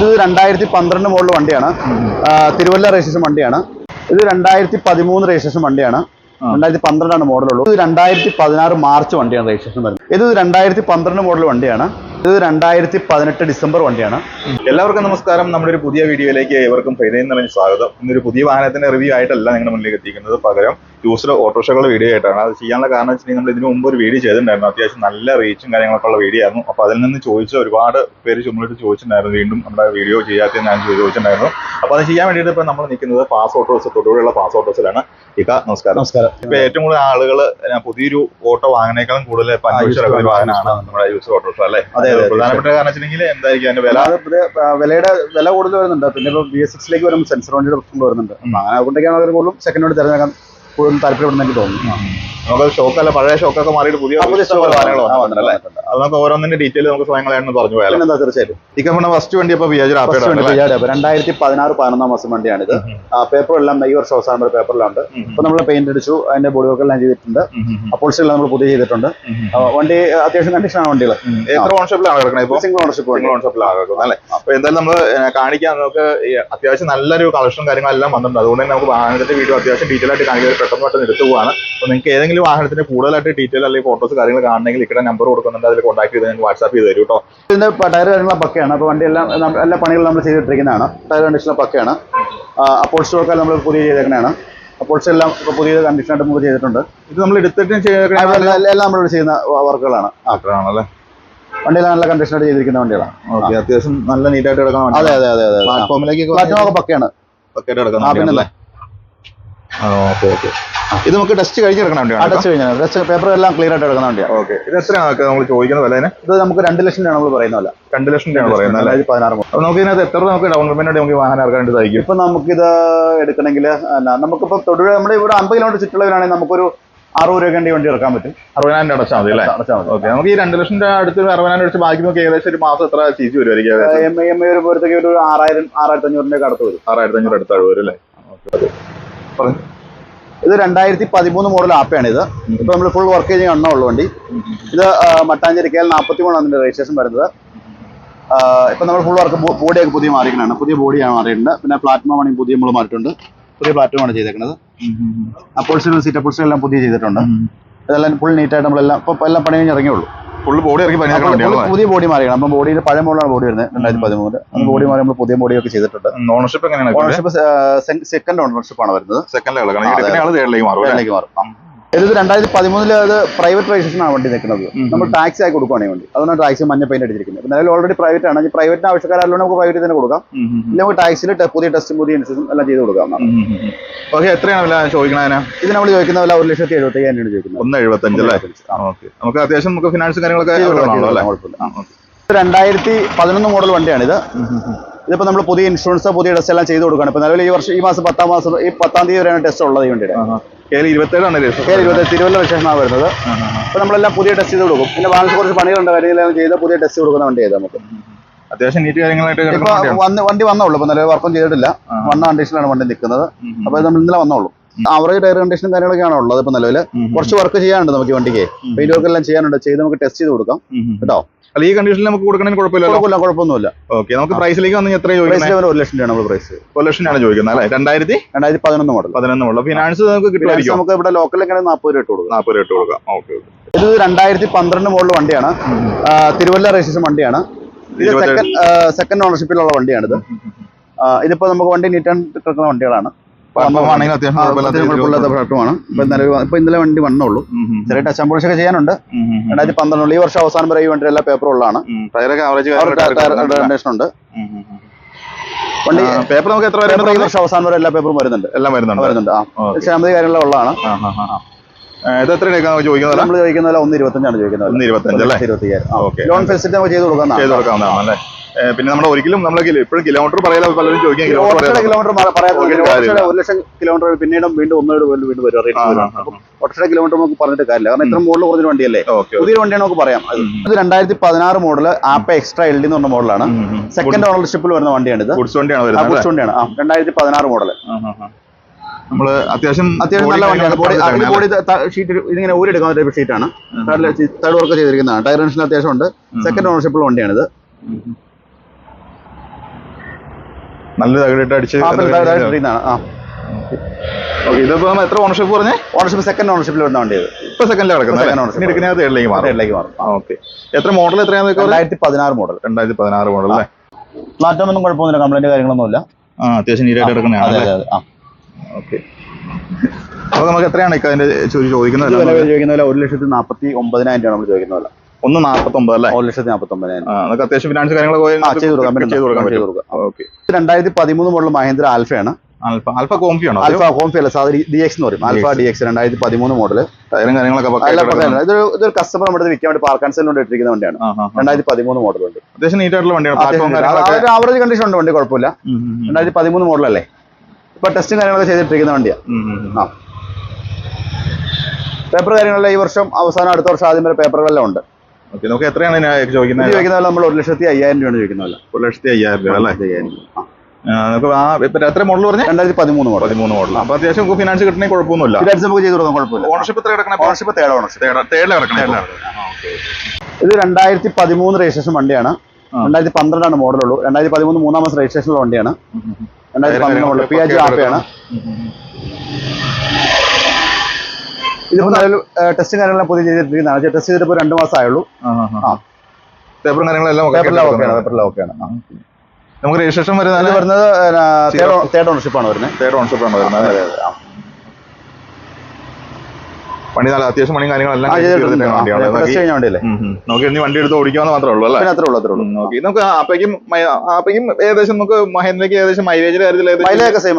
ഇത് 2012 മോഡൽ വണ്ടിയാണ്. തിരുവല്ല രജിസ്ട്രേഷൻ വണ്ടിയാണ്. ഇത് 2013 രജിസ്ട്രേഷൻ വണ്ടിയാണ്. 2012 മോഡലുള്ളൂ. ഇത് 2016 മാർച്ച് വണ്ടിയാണ് രജിസ്ട്രേഷൻ വരുന്നത്. ഇത് 2012 മോഡൽ വണ്ടിയാണ്. ഇത് 2018 ഡിസംബർ വണ്ടിയാണ്. എല്ലാവർക്കും നമസ്കാരം. നമ്മുടെ ഒരു പുതിയ വീഡിയോയിലേക്ക് ഏവർക്കും സ്വാഗതം. ഇന്നൊരു പുതിയ വാഹനത്തിന്റെ റിവ്യൂ ആയിട്ടല്ല നിങ്ങളുടെ മുന്നിലേക്ക് എത്തിക്കുന്നത്, പകരം യൂസ്ഡ് ഓട്ടോറിക്ഷകളുടെ വീഡിയോ ആയിട്ടാണ്. അത് ചെയ്യാനുള്ള കാരണം വെച്ചിട്ടുണ്ടെങ്കിൽ നമ്മൾ ഇതിനു മുമ്പ് ഒരു വീഡിയോ ചെയ്തിട്ടുണ്ടായിരുന്നു. അത്യാവശ്യം നല്ല റീച്ചും കാര്യങ്ങളൊക്കെ ഉള്ള വീഡിയോ ആയിരുന്നു. അപ്പോൾ അതിൽ നിന്ന് ചോദിച്ച ഒരുപാട് പേര് ചുമ്മായിട്ട് ചോദിച്ചിട്ടുണ്ടായിരുന്നു, വീണ്ടും നമ്മുടെ വീഡിയോ ചെയ്യാത്ത ഞാൻ ചോദിച്ചിട്ടുണ്ടായിരുന്നു. അപ്പോൾ അത് ചെയ്യാൻ വേണ്ടിയിട്ട് ഇപ്പോൾ നമ്മൾ നിൽക്കുന്നത് പാസ് ഓട്ടോസ്, തൊടുപുഴയുള്ള പാസ് ഓട്ടോസിലാണ്. നമസ്കാരം. നമസ്കാരം. ഇപ്പൊ ഏറ്റവും കൂടുതൽ ആളുകൾ പുതിയൊരു ഓട്ടോ വാങ്ങുന്നേക്കാളും കൂടുതൽ അന്വേഷിച്ച വാഹനമാണ് നമ്മുടെ യൂസ്ഡ് ഓട്ടോറിക്ഷ അല്ലേ? പ്രധാനപ്പെട്ട കാരണം വെച്ചിട്ടുണ്ടെങ്കിൽ എന്തായിരിക്കും അതിന്റെ വിലയുടെ വില കൂടുതൽ വരുന്നുണ്ട്. പിന്നെ ഇപ്പോൾ BS6 വരുമ്പോൾ സെൻസർ വണ്ടിയുടെ പ്രശ്നം വരുന്നുണ്ട്. അങ്ങനെ അതുകൊണ്ടൊക്കെയാണ് അവർ കൂടുതലും സെക്കൻഡ് വണ്ടി തിരഞ്ഞെടുക്കാൻ കൂടുതൽ താല്പര്യപ്പെടുന്ന എനിക്ക് തോന്നുന്നു. നമുക്ക് ഷോക്കല്ല, പഴയ ഷോക്കൊക്കെ മാറിയിട്ട് പുതിയ വാഹനങ്ങൾ വന്നിട്ടുണ്ടല്ലേ? അത് നമുക്ക് ഓരോന്നിന്റെ ഡീറ്റെയിൽ നമുക്ക് സ്വയങ്ങളായിട്ട് പറഞ്ഞു പോയാലും. എന്താ തീർച്ചയായിട്ടും ഇക്കമ്മ ഫസ്റ്റ് വണ്ടി ഇപ്പോൾ 2016 11 മാസം വണ്ടിയാണിത്. പേപ്പർ എല്ലാം ഈ വർഷം അവസാനം വരെ പേപ്പറിലുണ്ട്. ഇപ്പൊ നമ്മൾ പെയിന്റ് അടിച്ചു, അതിന്റെ ബോഡി വർക്ക് എല്ലാം ചെയ്തിട്ടുണ്ട്. അപ്പോൾസ് എല്ലാം നമ്മൾ പുതിയ ചെയ്തിട്ടുണ്ട്. വണ്ടി അത്യാവശ്യം കണ്ടീഷനാണ് വണ്ടികൾ. എത്ര ഓണർഷിപ്പിലാണ് കിടക്കുന്നത് ഇപ്പോൾ? സിംഗിൾ ഓണർഷിപ്പിലാണ് കിടക്കുന്നത് അല്ലേ? അപ്പൊ എന്തായാലും നമ്മൾ കാണിക്കാൻ നമുക്ക് അത്യാവശ്യം നല്ലൊരു കളക്ഷൻ കാര്യങ്ങളെല്ലാം വന്നിട്ടുണ്ട്. അതുകൊണ്ട് തന്നെ നമുക്ക് വാഹനത്തിന്റെ വീഡിയോ അത്യാവശ്യം ഡീറ്റെയിൽ ആയിട്ട് കാണിക്കാൻ പെട്ടെന്ന് എടുത്തു പോവാണ്. അപ്പോൾ നിങ്ങൾക്ക് ഏതെങ്കിലും വാഹനത്തിന് കൂടുതലായിട്ട് ഡീറ്റെയിൽ അല്ലെങ്കിൽ ഫോട്ടോസ് കാര്യങ്ങൾ കാണണമെങ്കിൽ ഇവിടെ നമ്പർ കൊടുക്കുന്നുണ്ട്, അതിൽ കോൺടാക്ട് ചെയ്ത് ഞങ്ങൾക്ക് വാട്സാപ്പ് ചെയ്ത് തരും കേട്ടോ. ഇതിന്റെ ടയർ കാര്യങ്ങളെ പക്കയാണ്. അപ്പോൾ വണ്ടി എല്ലാ പണികളും നമ്മൾ ചെയ്തിട്ടിരിക്കുന്നതാണ്. ടയർ കണ്ടീഷനെ പക്കയാണ്. അപ്പോൾസ് ഒക്കെ നമ്മൾ പുതിയ ചെയ്തേക്കുന്നതാണ്. അപ്പോൾസ് എല്ലാം ഇപ്പോൾ പുതിയ കണ്ടീഷനായിട്ട് നമുക്ക് ചെയ്തിട്ടുണ്ട്. ഇത് നമ്മൾ എടുത്തിട്ട് എല്ലാം നമ്മളിവിടെ ചെയ്യുന്ന വർക്കുകളാണ്. ആണല്ലേ? വണ്ടിയെല്ലാം നല്ല കണ്ടീഷനായിട്ട് ചെയ്തിരിക്കുന്ന വണ്ടികളാണ്. ഓക്കെ, അത്യാവശ്യം നല്ല നീറ്റായിട്ട് കിടക്കണം. അതെ അതെ അതെ അതെ. പ്ലാറ്റ്ഫോമിലേക്ക് പക്കയാണ്, പക്കയായിട്ട് കിടക്കുന്നത്. പിന്നല്ലേ? Okay okay. ഇത് നമുക്ക് ടെസ്റ്റ് കഴിഞ്ഞ് കിടക്കുന്ന വണ്ടിയാണ്. ടെസ്റ്റ് കഴിഞ്ഞാൽ ടെസ്റ്റ് പേപ്പർ എല്ലാം ക്ലിയർ ആയിട്ട് കിടക്കുന്ന വണ്ടിയാണ്. ഓക്കെ. ഇത് എത്രയാണ് നമ്മൾ ചോദിക്കുന്ന വില? ഇത് നമുക്ക് 2 ലക്ഷം രൂപ നമ്മൾ പറയുന്നതല്ല, 2 ലക്ഷം രൂപയാണ് പറയുന്നത്. 2016. അപ്പോൾ നമുക്ക് ഇതിനകത്ത് എത്ര നമുക്ക് ഡൗൺ പേയ്മെന്റ് നമുക്ക് വാഹനം ഇറക്കാനായിട്ട് സാധിക്കും? ഇപ്പൊ നമുക്കിത് എടുക്കണമെങ്കിൽ നമുക്കിപ്പോൾ തൊടുപുഴ നമ്മുടെ ഇവിടെ 50 കിലോമീറ്റർ ചുറ്റുള്ളവരാണെങ്കിൽ നമുക്കൊരു 60 രൂപ വണ്ടി ഇറക്കാൻ പറ്റും. 60,000 അടച്ചാൽ മതി അല്ലേ? ഓക്കെ. നമുക്ക് ഈ 2 ലക്ഷം അടുത്ത് 60,000 അടിച്ച് ബാക്കി നമുക്ക് ഏകദേശം ഒരു മാസം എത്ര CC വരുമായിരിക്കും? EMI വരുമ്പോഴത്തേക്ക് ഒരു 6,000-6,500 അടുത്ത് വരും. 6,500 അടുത്താഴ് വരും അല്ലേ? ഓക്കെ. ഇത് 2013 മോഡൽ ആപ്പയാണ്. ഇത് ഇപ്പൊ നമ്മൾ ഫുൾ വർക്ക് ചെയ്ത് എണ്ണമുള്ള വണ്ടി. ഇത് മട്ടാഞ്ചേരി KL 43 അതിന്റെ രജിസ്ട്രേഷൻ വരുന്നത്. ഇപ്പൊ നമ്മൾ ഫുൾ വർക്ക് ബോഡിയൊക്കെ പുതിയ മാറിയിട്ടാണ്, പുതിയ ബോഡിയാണ് മാറിയിട്ടുണ്ട്. പിന്നെ പ്ലാറ്റ്ഫോം ആണെങ്കിൽ പുതിയ നമ്മൾ മാറിയിട്ടുണ്ട്, പുതിയ പ്ലാറ്റ്ഫോമാണ് ചെയ്തേക്കുന്നത്. അപ്പോൾസ് സീറ്റ് അപ്പോൾസ് എല്ലാം പുതിയ ചെയ്തിട്ടുണ്ട്. ഇതെല്ലാം ഫുൾ നീറ്റായിട്ട് നമ്മളെല്ലാം ഇപ്പൊ എല്ലാം പണി കഴിഞ്ഞ് ഇറങ്ങിയുള്ളൂ. ഫുൾ ബോഡി ഇറക്കി പുതിയ ബോഡി മാറിയാണ്. അപ്പം ബോഡിയിൽ പഴയ മോഡലാണ് ബോഡി വരുന്നത് 2013. ബോഡി മാറി നമ്മൾ പുതിയ ബോഡിയൊക്കെ ചെയ്തിട്ടുണ്ട്. ഓണർഷിപ്പ് എങ്ങനെയാണ്? ഓണർഷിപ്പ് സെക്കൻഡ് ഓണർഷിപ്പ് ആണ് വരുന്നത്. സെക്കൻഡിലേക്ക് മാറും. ഇത് 2013 അത് പ്രൈവറ്റ് രജിസ്ട്രേഷൻ ആണ് വണ്ടി നിൽക്കുന്നത്. നമ്മൾ ടാക്സി ആയി കൊടുക്കുകയാണ് വണ്ടി. അതുകൊണ്ടാണ് ടാക്സി മഞ്ഞ പെയിന്റ് അടിച്ചിരിക്കുന്നത്. നിലവിൽ ഓൾറെഡി പ്രൈവറ്റ് ആണ്. ഈ പ്രൈവറ്റിന് ആവശ്യക്കാരായാലും നമുക്ക് പ്രൈവറ്റിൽ തന്നെ കൊടുക്കാം. ഇല്ല നമുക്ക് ടാക്സിയിൽ പുതിയ ടെസ്റ്റും പുതിയ ഇൻഷുറൻസും എല്ലാം ചെയ്ത് കൊടുക്കാം. ഓക്കെ. എത്രയാണ് വില ചോദിക്കണേ? ഇത് നമ്മൾ ചോദിക്കുന്ന വില 1,75,000 ചോദിക്കുന്നത്. 1,75,000 അല്ലേ? ഓക്കെ. നമുക്ക് അത്യാവശ്യം നമുക്ക് ഫിനാൻസ് കാര്യങ്ങളൊക്കെ 2011 മോഡൽ വണ്ടിയാണിത്. ഇതിപ്പോ നമ്മൾ പുതിയ ഇൻഷുറൻസ് പുതിയ ടെസ്റ്റ് എല്ലാം ചെയ്ത് കൊടുക്കുകയാണ്. ഇപ്പൊ നിലവിൽ ഈ മാസം 10-ാം തീയതി വരെയാണ് ടെസ്റ്റ് ഉള്ളത് ഈ വണ്ടിയുടെ. KL 27 തിരുവല്ല രജിസ്ട്രേഷനാണ് വരുന്നത്. അപ്പൊ നമ്മളെല്ലാം പുതിയ ടെസ്റ്റ് ചെയ്ത് കൊടുക്കും. പിന്നെ ബാലൻസ് കുറച്ച് പണികളുണ്ട്, കാര്യങ്ങളെല്ലാം ചെയ്ത് പുതിയ ടെസ്റ്റ് കൊടുക്കുന്ന വണ്ടി ചെയ്ത് നമുക്ക് അത്യാവശ്യം നീറ്റ് കാര്യങ്ങളായിട്ട് ഇപ്പൊ വണ്ടി വന്നോളൂ. ഇപ്പൊ നിലവിൽ വർക്കും ചെയ്തിട്ടില്ല, വന്ന കണ്ടീഷനിലാണ് വണ്ടി നിൽക്കുന്നത്. അപ്പൊ നമ്മൾ ഇന്നലെ വന്നോളൂ. ആവറേജ് ടയർ കണ്ടീഷനും കാര്യങ്ങളൊക്കെയാണ് ഉള്ളത്. ഇപ്പൊ നിലവിൽ കുറച്ച് വർക്ക് ചെയ്യാനുണ്ട് നമുക്ക് വണ്ടിക്ക്. പെയിന്റ് വർക്ക് എല്ലാം ചെയ്യാനുണ്ട്, ചെയ്ത് നമുക്ക് ടെസ്റ്റ് ചെയ്ത് കൊടുക്കാം കേട്ടോ. അല്ല, ഈ കണ്ടീഷനിൽ നമുക്ക് കൊടുക്കണമെങ്കിൽ കുഴപ്പമൊന്നുമില്ല. ഓക്കെ. നമുക്ക് പ്രൈസിലേക്ക് വന്ന് എത്ര 1 ലക്ഷം രൂപ നമ്മൾ പ്രൈസ് 1 ലക്ഷമാണ് ചോദിക്കുന്നത് അല്ലേ? 2011 മോഡൽ. ഫിനാൻസ് നമുക്ക് കിട്ടുമായിരിക്കും. നമുക്ക് ഇവിടെ ലോക്കൽ 40 രൂപ കൊടുക്കാം. 40 രൂപ കൊടുക്കാം. ഓക്കെ. ഇത് 2012 മോഡൽ വണ്ടിയാണ്. തിരുവല്ല രജിസ്ട്രേഷൻ വണ്ടിയാണ്. ഇത് സെക്കൻഡ് ഓണർഷിപ്പിലുള്ള വണ്ടിയാണിത്. ഇതിപ്പോ നമുക്ക് വണ്ടി നീറ്റ് ആൻഡ് കിടക്കുന്ന വണ്ടികളാണ്. ഇന്നലെ വണ്ടി വന്നുള്ളൂ. ചെറിയ ടച്ച് ആൻഡ് പോളിഷ് ഒക്കെ ചെയ്യാനുണ്ട്. 2012 ഈ വർഷം അവസാനം വരെ ഈ വണ്ടി എല്ലാ പേപ്പറും ഉള്ളതാണ്. കണ്ടീഷൻ ഉണ്ട് വണ്ടി. പേപ്പർ നമുക്ക് എത്ര ഈ വർഷം അവസാനം വരെ എല്ലാ പേപ്പറും വരുന്നുണ്ട്. ക്ഷാമതി കാര്യങ്ങളെല്ലാം ഉള്ളതാണ്. ഇത് എത്ര ചോദിക്കുന്നത്? നമ്മൾ ചോദിക്കുന്നത് 1,25,000 ചോദിക്കുന്നത്. 1,25,000. ലോൺ ഫെസിലിറ്റി നമുക്ക് ചെയ്ത് കൊടുക്കാവുന്നതാണ് അല്ലേ? പിന്നെ നമ്മുടെ ഒരിക്കലും നമ്മൾ ഇപ്പോഴും കിലോമീറ്റർ പറയാതെ പലരും ചോദിക്കാം. കിലോമീറ്റർ പറയാതെ 1 ലക്ഷം കിലോമീറ്റർ പിന്നീടും വീണ്ടും വീണ്ടും വരും. ഒറ്റ കിലോമീറ്റർ നമുക്ക് പറഞ്ഞിട്ട് കാര്യമില്ല, കാരണം ഇത്ര മോഡൽ കുറഞ്ഞ വണ്ടിയല്ലേ. പുതിയൊരു വണ്ടിയാണ് നമുക്ക് പറയാം. ഇത് 2016 മോഡൽ ആപ്പ എക്സ്ട്രാ LD എന്ന് പറഞ്ഞ മോഡലാണ്. സെക്കൻഡ് ഓണർഷിപ്പിൽ വരുന്ന വണ്ടിയാണ്. ഇത് ഗുഡ്സ് വണ്ടിയാണ്. 2016 മോഡൽ. നമ്മള് അത്യാവശ്യം നല്ല വണ്ടിയാണ്. ബോഡി ഷീറ്റ് ഇതിങ്ങനെ ഊരെടുക്കുന്ന ടൈപ്പ് ഷീറ്റാണ്. തേർഡ് വർക്ക് ചെയ്തിരിക്കുന്നതാണ്. ടയർ കണ്ടീഷൻ അത്യാവശ്യം ഉണ്ട്. സെക്കൻഡ് ഓണർഷിപ്പുള്ള വണ്ടിയാണിത്. നല്ല തകിടിട്ട് അടിച്ച് ഇതിപ്പോ എത്ര ഓണർഷിപ്പ് പറഞ്ഞേ? ഓണർഷിപ്പ് സെക്കൻഡ് ഓണർഷിപ്പിൽ വരുന്ന വണ്ടി ഇപ്പൊ സെക്കൻഡിൽ കിടക്കുന്നത് തേർഡിലേക്ക് മാറും. ഓക്കെ. എത്ര മോഡൽ എത്രയാണ്? 2016 മോഡൽ. 2016 മോഡൽ അല്ലേ? മാറ്റമൊന്നും കുഴപ്പമൊന്നുമില്ല, കംപ്ലൈന്റ് കാര്യങ്ങളൊന്നുമില്ല. അത്യാവശ്യം നീറ്റായിട്ട് കിടക്കുന്നതാണ്. ഓക്കെ. അപ്പൊ നമുക്ക് എത്രയാണ് അതിന്റെ ചോദിക്കുന്നത്? 1,49,000 നമ്മൾ ചോദിക്കുന്നത്. 1,49 അല്ലേ? 1,49,000. നമുക്ക് അത്യാവശ്യം ഫിനാൻസ് കാര്യങ്ങളൊക്കെ ചെയ്ത് കൊടുക്കാം. ഓക്കെ. 2013 മോഡൽ മഹീന്ദ്ര ആൽഫയാണ്. ആൽഫ കോംഫി ആണോ? ആൽഫ കോംഫി അല്ല, DX എന്ന് പറയും. Alfa DX 2013 model. ടയറും കാര്യങ്ങളൊക്കെ ഇതൊരു കസ്റ്റമർ നമ്മുടെ വിൽക്കാൻ വേണ്ടി പാർക്ക് ആൻഡ് സെല്ലിൽ കൊണ്ട് ഇട്ടിരിക്കുന്ന വണ്ടിയാണ്. 2013 മോഡൽ ഉണ്ട്. അത്യാവശ്യം നീറ്റ് ആയിട്ടുള്ള വണ്ടിയാണ്. ആവറേജ് കണ്ടീഷൻ ഉണ്ട്, വണ്ടി കുഴപ്പമില്ല. 2013 മോഡലല്ലേ, ഇപ്പൊ ടെസ്റ്റും കാര്യങ്ങളൊക്കെ ചെയ്തിട്ടിരിക്കുന്ന വണ്ടിയാണ്. പേപ്പർ കാര്യങ്ങളെല്ലാം ഈ വർഷം അവസാനം അടുത്ത വർഷം ആദ്യം വരെ പേപ്പറുകളെല്ലാം ഉണ്ട്. നമുക്ക് എത്രയാണ് ചോദിക്കുന്നത്? നമ്മൾ 1,05,000 രൂപയാണ് ചോദിക്കുന്നത്. 1,05,000 രൂപ അല്ലേ? എത്ര മോഡൽ പറഞ്ഞു? 2013 മോഡൽ. അപ്പൊ അത്യാവശ്യം ഫിനാൻസ് കിട്ടണമെങ്കിൽ കുഴപ്പമൊന്നുമില്ല. ഫിനാൻസ് നമുക്ക് ചെയ്ത് കൊടുക്കാൻ കുഴപ്പമില്ല. ഓണർഷിപ്പ് എത്ര കിടക്കണം? Ownership third ownership. ഇത് 2013 രജിസ്ട്രേഷൻ വണ്ടിയാണ്. 2012 മോഡലുള്ളൂ. 2013 മൂന്നാം മാസം രജിസ്ട്രേഷനുള്ള വണ്ടിയാണ്. 2013 മോഡൽ PAG ആപ്പയാണ്. ഇതിപ്പോ ടെസ്റ്റും കാര്യങ്ങളെല്ലാം പുതിയ ചെയ്തിട്ടിരിക്കുന്നതാണ്. ടെസ്റ്റ് ചെയ്തിട്ട് 2 മാസം ആയുള്ളൂ. പേപ്പറും കാര്യങ്ങളെല്ലാം ഓക്കെയാണ്. നമുക്ക് രജിസ്ട്രേഷൻ വരുന്നത് തേർഡ് ഓണർഷിപ്പാണ് വരുന്നത്. പണി നല്ല അത്യാവശ്യം പണിയും കാര്യങ്ങളെല്ലാം നമുക്ക് ഇനി വണ്ടി എടുത്ത് ഓടിക്കാന്ന് മാത്രമേ ഉള്ളൂ അല്ലേ? അത്രേ ഉള്ളൂ. നമുക്ക് ആപ്പയ്ക്കും ഏകദേശം നമുക്ക് മഹേന്ദ്രയ്ക്ക് ഏകദേശം മൈലേജിന്റെ കാര്യത്തിൽ സെയിം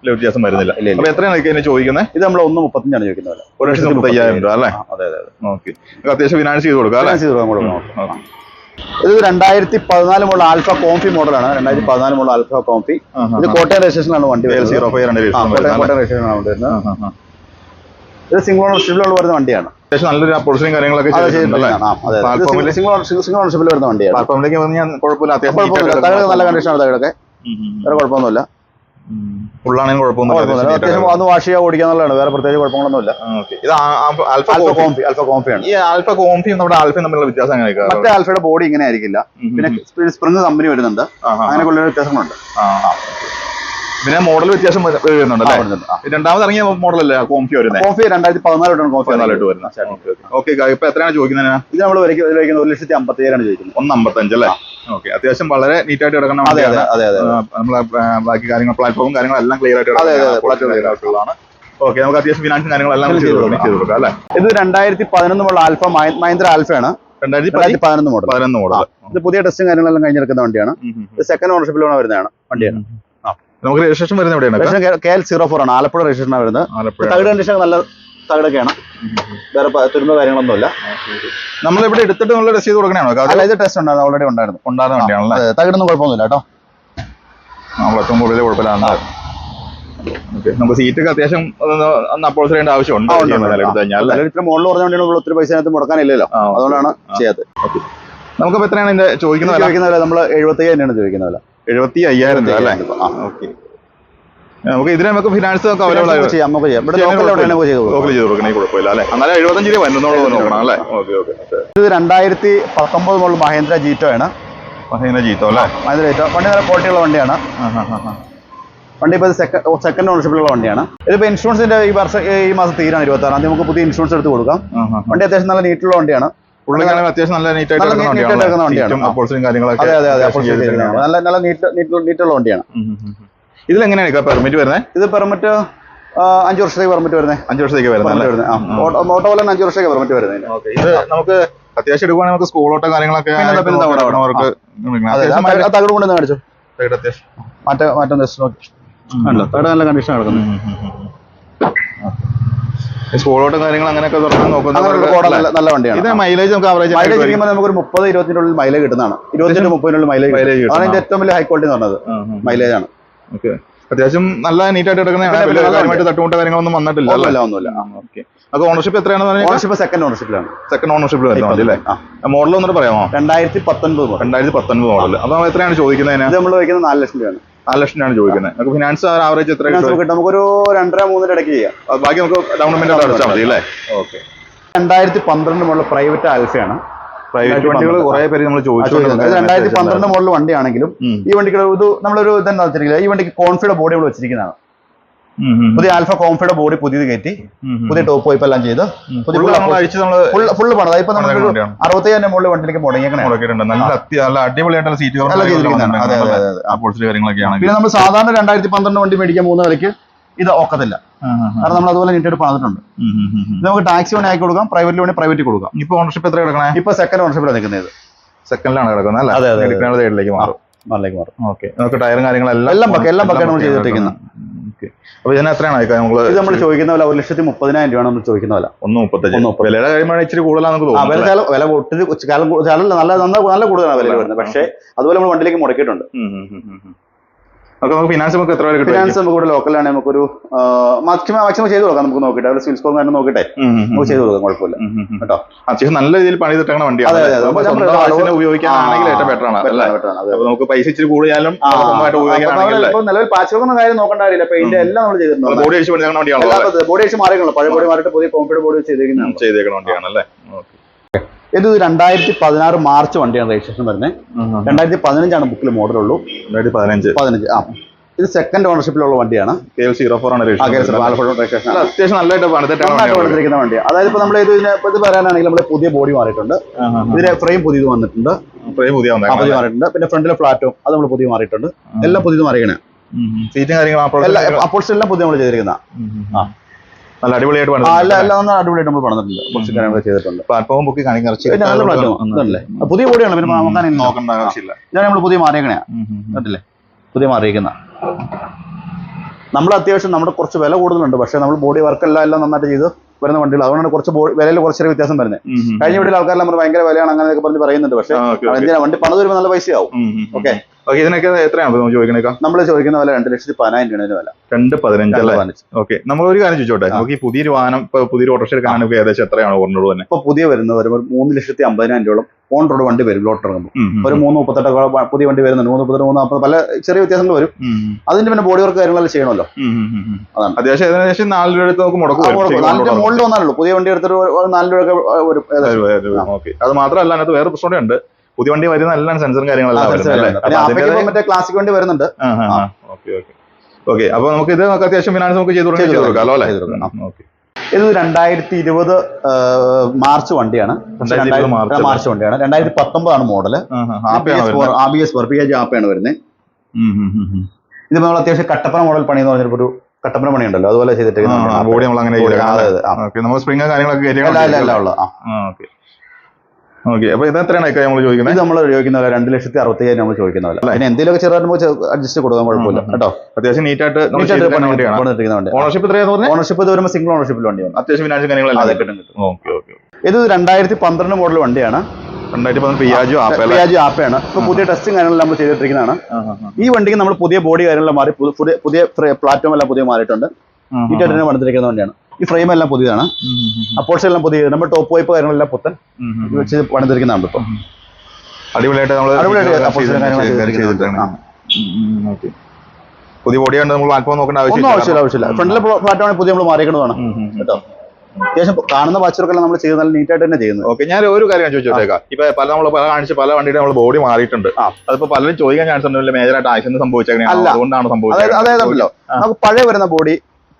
വ്യത്യാസം വരുന്നില്ല. അപ്പൊ എത്രയാണ് ഇതിനെ ചോദിക്കുന്നത്? ഇത് നമ്മൾ 1,35 ചോദിക്കുന്നത്. 1,35,000 രൂപ അല്ലേ? ഓക്കെ. അത്യാവശ്യം ഫിനാൻസ് ചെയ്ത് കൊടുക്കാം അല്ലേ? ഇത് 2014 മോഡൽ ആൽഫ കോംഫി മോഡലാണ്. 2014 മോഡൽ ആൽഫ കോംഫി. ഇത് കോട്ടയം രജിസ്ട്രേഷനാണ് വണ്ടി. കോട്ടയം രജിസ്ട്രേഷനാണ് വരുന്നത്. ഇത് സിംഗിൾ ഓണർഷിപ്പിലുള്ള വരുന്ന വണ്ടിയാണ്. അത്യാവശ്യം നല്ലൊരു അപ്പോഴ്സിനും കാര്യങ്ങളൊക്കെ സിംഗിൾ ഓണർഷിപ്പിൽ വരുന്ന വണ്ടിയാണ്. കുഴപ്പമില്ല, നല്ല കണ്ടീഷനാണ്. തകടൊക്കെ വേറെ കുഴപ്പമൊന്നുമില്ല. ഫുള്ളാണെങ്കിൽ കുഴപ്പമൊന്നുമില്ല. അത്യാവശ്യം ഒന്ന് വാഷ് ചെയ്യാൻ ഓടിക്കാന്നുള്ളതാണ്, വേറെ പ്രത്യേകിച്ച് കുഴപ്പങ്ങളൊന്നുമില്ല. ഇത് ആൽഫ കോംഫിയാണ്. ഈ ആൽഫ കോംഫിയും നമ്മുടെ ആൽഫയും തമ്മിലുള്ള വ്യത്യാസം എങ്ങനെയൊക്കെ? മറ്റേ ആൽഫയുടെ ബോഡി ഇങ്ങനെ ആയിരിക്കില്ല. പിന്നെ സ്പ്രിംഗ് കമ്പനി വരുന്നുണ്ട്. അങ്ങനെയുള്ള വ്യത്യാസങ്ങളുണ്ട്. പിന്നെ മോഡൽ വ്യത്യാസം വരുന്നുണ്ടല്ലേ? രണ്ടാമത് ഇറങ്ങിയ മോഡലല്ലേ കോംഫി വരുന്നത്? കോംഫി 2014 കോംഫി വരുന്നത്. ഓക്കെ. ഇപ്പൊ എത്രയാണ് ചോദിക്കുന്നത്? ഇത് നമ്മൾ 1,55,000 ചോദിക്കുന്നത്. 1,55 അല്ലേ? ഓക്കെ. അത്യാവശ്യം വളരെ നീറ്റ് ആയിട്ട് കിടക്കണം. നമ്മളെ ബാക്കി കാര്യങ്ങൾ പ്ലാറ്റ്ഫോമും കാര്യങ്ങളെല്ലാം ക്ലിയർ ആയിട്ട് കിടക്കുന്നതാണ്. ഓക്കെ. നമുക്ക് അത്യാവശ്യം ഫിനാൻസും കാര്യങ്ങളെല്ലാം ചെയ്ത് കൊടുക്കാം അല്ലേ? ഇത് 2011 മോഡൽ ആൽഫ മഹീന്ദ്ര ആൽഫയാണ്. 2011 മോഡൽ. ഇത് പുതിയ ടെസ്റ്റും കാര്യങ്ങളെല്ലാം കഴിഞ്ഞെടുക്കുന്ന വണ്ടിയാണ്. ഇത് സെക്കൻഡ് ഓണർഷിപ്പിലാണ് വരുന്നതാണ് വണ്ടിയാണ്. നമുക്ക് രജിസ്ട്രേഷൻ വരുന്നത് എവിടെയാണ്? KL04 ആണ്. ആലപ്പുഴ രജിസ്ട്രേഷനാണ് വരുന്നത്. തകിട് കണ്ടീഷൻ നല്ല തകിടൊക്കെയാണ്, വേറെ തുരുമ്പോ കാര്യങ്ങളൊന്നുമില്ല. നമ്മളിവിടെ എടുത്തിട്ട് നമ്മൾ ടെസ്റ്റ് ചെയ്ത് കൊടുക്കണോ? അല്ല, ഇത് ടെസ്റ്റ് ഉണ്ടായിരുന്നു, ഓൾറെഡി ഉണ്ടായിരുന്ന വണ്ടിയാണല്ലേ? തകിടൊന്നും കുഴപ്പമൊന്നുമില്ല കേട്ടോ. നമ്മളൊക്കെ കൂടുതൽ കുഴപ്പമില്ല. നമുക്ക് സീറ്റൊക്കെ അത്യാവശ്യം അപ്പോൾ ചെയ്യേണ്ട ആവശ്യമുണ്ട്. ഇത്ര മോഡൽ പറഞ്ഞുകൊണ്ടാണ് നമ്മൾ ഒത്തിരി പൈസ അതിനകത്ത് മുടക്കാനില്ലല്ലോ, അതുകൊണ്ടാണ് ചെയ്യാത്തത്. നമുക്കിപ്പോ എത്രയാണ് ഇതിന്റെ ചോദിക്കുന്നത്? നമ്മൾ 75,000 ചോദിക്കുന്നത്. 75,000 രൂപ അല്ലേ? നമുക്ക് ഇതിന് നമുക്ക് ഫിനാൻസ് ഒക്കെ അവൈലബിൾ ആയി ചെയ്യാം. ചെയ്ത് കൊടുക്കണേ കുഴപ്പമില്ല അല്ലേ? എന്നാലും 75 രൂപ വരുന്നുള്ളത് നോക്കണം അല്ലേ? ഓക്കെ. ഇത് 2019 മോഡൽ മഹേന്ദ്ര ജീറ്റോ ആണ്. മഹേന്ദ്ര ജീറ്റോ അല്ലേ? മഹേന്ദ്ര ജീറ്റോ വണ്ടി നല്ല ക്വാളിറ്റിയുള്ള വണ്ടിയാണ്. വണ്ടി ഇപ്പോൾ സെക്കൻഡ് ഓണർഷിപ്പിലുള്ള വണ്ടിയാണ്. ഇതിപ്പോ ഇൻഷുറൻസിന്റെ ഈ മാസം തീരാണ് 26. നമുക്ക് പുതിയ ഇൻഷുറൻസ് എടുത്ത് കൊടുക്കാം. വണ്ടി അത്യാവശ്യം നല്ല നീറ്റുള്ള വണ്ടിയാണ്. അത്യാവശ്യം നല്ല നീറ്റായിട്ട് നടക്കുന്ന വണ്ടിയാണ്. നല്ല നീറ്റുള്ള വണ്ടിയാണ്. ഇതിലെങ്ങനെയാണ് പെർമിറ്റ് വരുന്നത്? ഇത് പെർമിറ്റ് 5 വർഷത്തേക്ക് പെർമിറ്റ് വരുന്നത്. 5 വർഷത്തേക്ക് വരുന്നത്. ഓട്ടോപോലെ 5 വർഷത്തേക്ക് പെർമിറ്റ് വരുന്നത്. ഇത് നമുക്ക് അത്യാവശ്യം എടുക്കുവാണെങ്കിൽ നമുക്ക് സ്കൂൾ ഓട്ടോ കാര്യങ്ങളൊക്കെ തകട് കൊണ്ടുവന്ന് കാണിച്ചു. മാറ്റം തകട് നല്ല കണ്ടീഷൻ നടക്കുന്നത്. സ്കൂളോട്ടും കാര്യങ്ങൾ അങ്ങനെയൊക്കെ നല്ല വണ്ടിയാണ്. ഇത് മൈലേജ് നമുക്ക് ആവറേജ് നമുക്കൊരു 30-20 മൈലേജ് കിട്ടുന്നതാണ്. 25-30 മൈലേജ്. അതാണ് ഇതിന്റെ ഏറ്റവും വലിയ ഹൈ ക്വാളിറ്റി എന്ന് പറഞ്ഞത്, മൈലേജ് ആണ്. അത്യാവശ്യം നല്ല നീറ്റായിട്ട് എടുക്കുന്നതാണ്. തട്ടുമുട്ട കാര്യങ്ങളൊന്നും വന്നിട്ടില്ല. ഒന്നുമില്ല. അത് ഓണർഷിപ്പ് എത്രയാണെന്ന് പറഞ്ഞാൽ? ഓണർഷിപ്പ് സെക്കൻഡ് ഓണർഷിപ്പിലാണ്. സെക്കൻഡ് ഓണർഷിപ്പിൽ വരുന്നത്. മോഡൽ ഒന്നും പറയാമോ? 2019 മോഡൽ. അപ്പൊ എത്രയാണ് ചോദിക്കുന്നത്? ഇത് നമ്മൾ ചോദിക്കുന്നത് 4 ലക്ഷം രൂപയാണ്. 4 ലക്ഷത്തിനാണ് ചോദിക്കുന്നത്. നമുക്ക് ഫിനാൻസ് ആവറേജ് എത്ര കിട്ടും? നമുക്കൊരു 2.5-3 ഇടയ്ക്ക് ചെയ്യാം. ബാക്കി നമുക്ക് ഡൗൺ പേയ്മെന്റ് അടച്ചാൽ മതി അല്ലേ? ഓക്കെ. 2012 മോഡൽ പ്രൈവറ്റ് ആൽഫയാണ്. പ്രൈവറ്റ് വണ്ടികൾ കുറെ പേര് നമ്മൾ ചോദിച്ചു. 2012 മോഡൽ വണ്ടിയാണെങ്കിലും ഈ വണ്ടിക്ക് ഇത് നമ്മളൊരു ഇതെന്താ വെച്ചിരിക്കുന്നത്, ഈ വണ്ടിക്ക് കോൺഫിയുടെ ബോഡി നമ്മൾ വെച്ചിരിക്കുന്നതാണ്. പുതിയ ആൽഫ കോൺഫിയുടെ ബോഡി പുതിയത് കയറ്റി പുതിയ ടോപ്പ് വൈപ്പ് എല്ലാം ചെയ്ത് ഫുള്ള് പണിത്. ഇപ്പൊ നമുക്ക് 65,000 മുകളിൽ വണ്ടിയിലേക്ക് മുടങ്ങിയേക്കണം. നല്ല അടിപൊളിയായിട്ടുള്ള സീറ്റ് കാര്യങ്ങളൊക്കെയാണ്. പിന്നെ നമ്മൾ സാധാരണ 2012 വണ്ടി മേടിക്കാൻ 3 വിലക്ക് ഇത് ഒക്കത്തില്ല. കാരണം നമ്മൾ അതുപോലെ നീട്ടായിട്ട് പണിതിട്ടുണ്ട്. നമുക്ക് ടാക്സി വേണേ ആക്കി കൊടുക്കാം, പ്രൈവറ്റ് വേണേ പ്രൈവറ്റ് കൊടുക്കാം. ഇപ്പൊ ഓണർഷിപ്പ് എത്ര കിടക്കണേ? ഇപ്പൊ സെക്കൻഡ് ഓണർഷിപ്പിലാണ് നിൽക്കുന്നത്. സെക്കൻഡിലാണ് കിടക്കുന്നത് അല്ലേ? സൈഡിലേക്ക് മാറും. ഓക്കെ. നമുക്ക് ടയറും കാര്യങ്ങളെല്ലാം എല്ലാം പക്കയാണ് നമ്മൾ ചെയ്തിട്ടിരിക്കുന്നത്. അപ്പൊ ഇതിന് എത്രയാണ് ഇത് നമ്മൾ ചോദിക്കുന്ന പോലെ 1,30,000 രൂപയാണ് നമ്മൾ ചോദിക്കുന്ന പോലെ. 1,35. വിലയുടെ കാര്യമാണ് ഇച്ചിരി കൂടുതലാണെന്ന് തോന്നുന്നു. വില നല്ല കൂടുതലാണ് വില വരുന്നത്. പക്ഷേ അതുപോലെ നമ്മൾ വണ്ടിയിലേക്ക് മുടക്കിയിട്ടുണ്ട്. നമുക്ക് ഫിനാൻസ് നമുക്ക് എത്ര വരെ? ഫിനാൻസ് നമുക്ക് ഇവിടെ ലോക്കലാണ്. നമുക്കൊരു മാക്സിമം ചെയ്ത് കൊടുക്കാം. നമുക്ക് നോക്കിയിട്ട് അവർ സിവിൽ സ്കോർ കാര്യം നോക്കിട്ടെ നമുക്ക് ചെയ്ത് കൊടുക്കാം, കുഴപ്പമില്ല കേട്ടോ. അത്യാവശ്യം നല്ല രീതിയിൽ പണി ചെയ്തിട്ടാണ് വണ്ടി ഉപയോഗിക്കാനാണെങ്കിൽ ഏറ്റവും ബെറ്റർ ആണ്. നമുക്ക് പൈസ ഇച്ചിരി കൂടുതലും നിലവിൽ പാച്ചുകൊന്നും കാര്യം നോക്കേണ്ട കാര്യമില്ല. പെയിന്റ് എല്ലാം നമ്മൾ ചെയ്തിട്ടുണ്ട്. ബോഡി അടിച്ച് പണിത വണ്ടിയാണ്. ബോഡി അടിച്ച് മാറിക്കണം. പഴയ ബോഡി മാറിയിട്ട് പുതിയ കോൺഫിഡന്റ് ബോഡി ചെയ്തേക്കുന്ന വണ്ടിയാണ് അല്ലേ? ഇത് 2016 മാർച്ച് വണ്ടിയാണ് രജിസ്ട്രേഷൻ വരുന്നത്. 2015 ബുക്കിൽ മോഡലുള്ളൂ. 2015 ഇത് സെക്കൻഡ് ഓണർഷിപ്പിലുള്ള വണ്ടിയാണ്. KL04 ആണ് അത്യാവശ്യം നല്ലതായിട്ട് പണിതിരിക്കുന്ന വണ്ടിയാണ്. അതായത് ഇപ്പൊ നമ്മൾ ഇത് പറയാനാണെങ്കിൽ നമ്മുടെ പുതിയ ബോഡി മാറിയിട്ടുണ്ട്. ഇതിന്റെ ഫ്രെയിം പുതിയത് വന്നിട്ടുണ്ട്. പുതിയ മാറിയിട്ടുണ്ട്. പിന്നെ ഫ്രണ്ടിലെ ഫ്ലാറ്റും അത് നമ്മൾ പുതിയ മാറിയിട്ടുണ്ട്. എല്ലാം പുതിയത് മാറിയാണ്. സീറ്റും കാര്യങ്ങളും അപ്പോൾസ് എല്ലാം പുതിയ നമ്മൾ ചെയ്തിരിക്കുന്ന നല്ല അടിപൊളിയായിട്ട് അടിപൊളിയായിട്ട് നമ്മൾ പണിതിട്ടുണ്ട്. കുറച്ച് കാര്യങ്ങൾ ചെയ്തിട്ടുണ്ട്. പ്ലാറ്റ്ഫോം ബുക്ക് പുതിയ ബോഡിയാണ്. പിന്നെ നോക്കേണ്ട ആവശ്യമില്ല. ഇതാണ് നമ്മൾ പുതിയ മാറിയേക്കണേ കണ്ടില്ലേ? പുതിയ മാറിയിരിക്കുന്ന നമ്മൾ അത്യാവശ്യം നമ്മുടെ കുറച്ച് വില കൂടുതലുണ്ട്. പക്ഷെ നമ്മൾ ബോഡി വർക്ക് എല്ലാം നന്നായിട്ട് ചെയ്ത് വരുന്ന വണ്ടികൾ. അതുകൊണ്ടാണ് കുറച്ച് വിലയിൽ കുറച്ചൊരു വ്യത്യാസം വരുന്നത്. കഴിഞ്ഞ വീട്ടിൽ ആൾക്കാരെല്ലാം നമ്മൾ ഭയങ്കര വിലയാണ് അങ്ങനെയൊക്കെ പറഞ്ഞ് പറയുന്നുണ്ട്. പക്ഷേ വണ്ടി പണിത് വരുമ്പോൾ നല്ല പൈസയാവും. ഓക്കെ. ഇതിനൊക്കെ എത്രയാണ് ചോദിക്കണേക്കാ? നമ്മൾ ചോദിക്കുന്ന വില 2,10,000 രൂപ വില. 2,15. ഓക്കെ. നമ്മൾ ഒരു കാര്യം ചോദിച്ചോട്ടെ, നമുക്ക് ഈ പുതിയൊരു വാഹനം ഇപ്പൊ പുതിയൊരു ഓട്ടോ എടുക്കാനൊക്കെ ഏകദേശം എത്രയാണ് ഓർഡർ തന്നെ? ഇപ്പൊ പുതിയ വരുന്നത് ഒരു 3,50,000 രൂപ ഓൺ റോഡ് വണ്ടി വരും. ലോട്ട് ഇറങ്ങുമ്പോൾ ഒരു 3,38 പുതിയ വണ്ടി വരുന്നുണ്ട്. 3,38, 3,40 പല ചെറിയ വ്യത്യാസങ്ങൾ വരും. അതിന്റെ പിന്നെ ബോഡി വർക്ക് കാര്യങ്ങളെല്ലാം ചെയ്യണമല്ലോ. അതാണ് അത്യാവശ്യം ഏകദേശം 4 രൂപ അടുത്ത് നമുക്ക് മുടക്കും. 4 മുകളിൽ വന്നാലുള്ളൂ. പുതിയ വണ്ടി എടുത്തിട്ട് 4 രൂപ വരും. അത് മാത്രമല്ല അതിനകത്ത് വേറെ പ്രശ്നം ഉണ്ട്. പുതിയ വണ്ടി വരുന്ന എല്ലാം സെൻസറും കാര്യങ്ങളെല്ലാം മറ്റേ ക്ലാസിക് വണ്ടി വരുന്നുണ്ട്. ഓക്കെ. അപ്പൊ നമുക്ക് ഇത് അത്യാവശ്യം ഫിനാൻസ് നമുക്ക് ചെയ്ത് കൊടുക്കാമല്ലോ അല്ലേ? ഇത് 2020 മാർച്ച് വണ്ടിയാണ്. മാർച്ച് വണ്ടിയാണ്. 2019 മോഡല്. ABS വർപ്പിയാജ് ആപ്പയാണ് വരുന്നത്. ഇത് നമ്മൾ അത്യാവശ്യം കട്ടപ്പന മോഡൽ പണി എന്ന് പറഞ്ഞൊരു കട്ടപ്പന പണി ഉണ്ടല്ലോ, അതുപോലെ ചെയ്തിട്ട് ബോഡി നമ്മൾ അങ്ങനെ സ്പ്രിംഗ് കാര്യങ്ങളൊക്കെ ഓക്കെ. അപ്പൊ ഇത് എത്രയാണ് നമ്മൾ ചോദിക്കുന്നത്? ഇത് നമ്മൾ ചോദിക്കുന്ന 2,60,000 നമ്മൾ ചോദിക്കുന്ന പോലെ. അതിന് എന്തെങ്കിലുമൊക്കെ ചെറുതായിട്ട് നമുക്ക് അഡ്ജസ്റ്റ് കൊടുക്കാൻ കുഴപ്പമില്ല കേട്ടോ. അത്യാവശ്യം നീറ്റായിട്ട് ഓണർഷിപ്പ് ഓണർഷിപ്പ് ഇത് വരുമ്പോൾ സിംഗിൾ ഓണർഷിപ്പിൽ വണ്ടിയാണ്. അത്യാവശ്യം ഫിനാൻസ് കാര്യങ്ങളെല്ലാം കിട്ടും. ഇത് 2012 മോഡൽ വണ്ടിയാണ്. 2012 പിയാജോ ആപ്പയാണ്. ഇപ്പൊ പുതിയ ടെസ്റ്റും കാര്യങ്ങളെല്ലാം നമ്മൾ ചെയ്തിട്ടിരിക്കുന്നതാണ്. ഈ വണ്ടിക്ക് നമ്മൾ പുതിയ ബോഡി കാര്യങ്ങളെല്ലാം മാറി പുതിയ പ്ലാറ്റ്ഫോം എല്ലാം പുതിയ മാറിയിട്ടുണ്ട്. നീറ്റായിട്ട് പണിതിരിക്കുന്ന വണ്ടിയാണ്. ഈ ഫ്രെയിം എല്ലാം പുതിയതാണ്. അപ്പോൾസ് എല്ലാം പുതിയ. നമ്മുടെ ടോപ്പ് വൈപ്പ് കാര്യങ്ങളെല്ലാം പുത്തൻ വെച്ച് പണിതിരിക്കുന്നതാണ്. ഇപ്പൊ അടിപൊളിയായിട്ട് പുതിയ ബോഡിയാണ്. നമ്മൾ പ്ലാറ്റ്ഫോം നോക്കേണ്ട ആവശ്യമില്ല. ഫ്രണ്ടിലെ പ്ലാറ്റ്ഫോം പുതിയ നമ്മൾ മാറിയേണ്ടതാണ് കേട്ടോ. അത്യാവശ്യം കാണുന്ന പാച്ചവർക്കെല്ലാം നമ്മൾ ചെയ്ത് നല്ല നീറ്റായിട്ട് തന്നെ ചെയ്യുന്നത്. ഓക്കെ. ഞാൻ ഒരു കാര്യം ചോദിച്ചോട്ടേക്കാം. ഇപ്പൊ നമ്മൾ കാണിച്ച പല വണ്ടിയുടെ നമ്മൾ ബോഡി മാറിയിട്ടുണ്ട്. അതിപ്പോ പലരും ചോദിക്കാൻ ചാൻസ് ഉണ്ടല്ലോ മേജറായിട്ട് ആക്സിഡന്റ് സംഭവിച്ചേക്കണേ, അതുകൊണ്ടാണ് സംഭവിച്ചത്. അതായതല്ലോ നമുക്ക് പഴയ വരുന്ന ബോഡി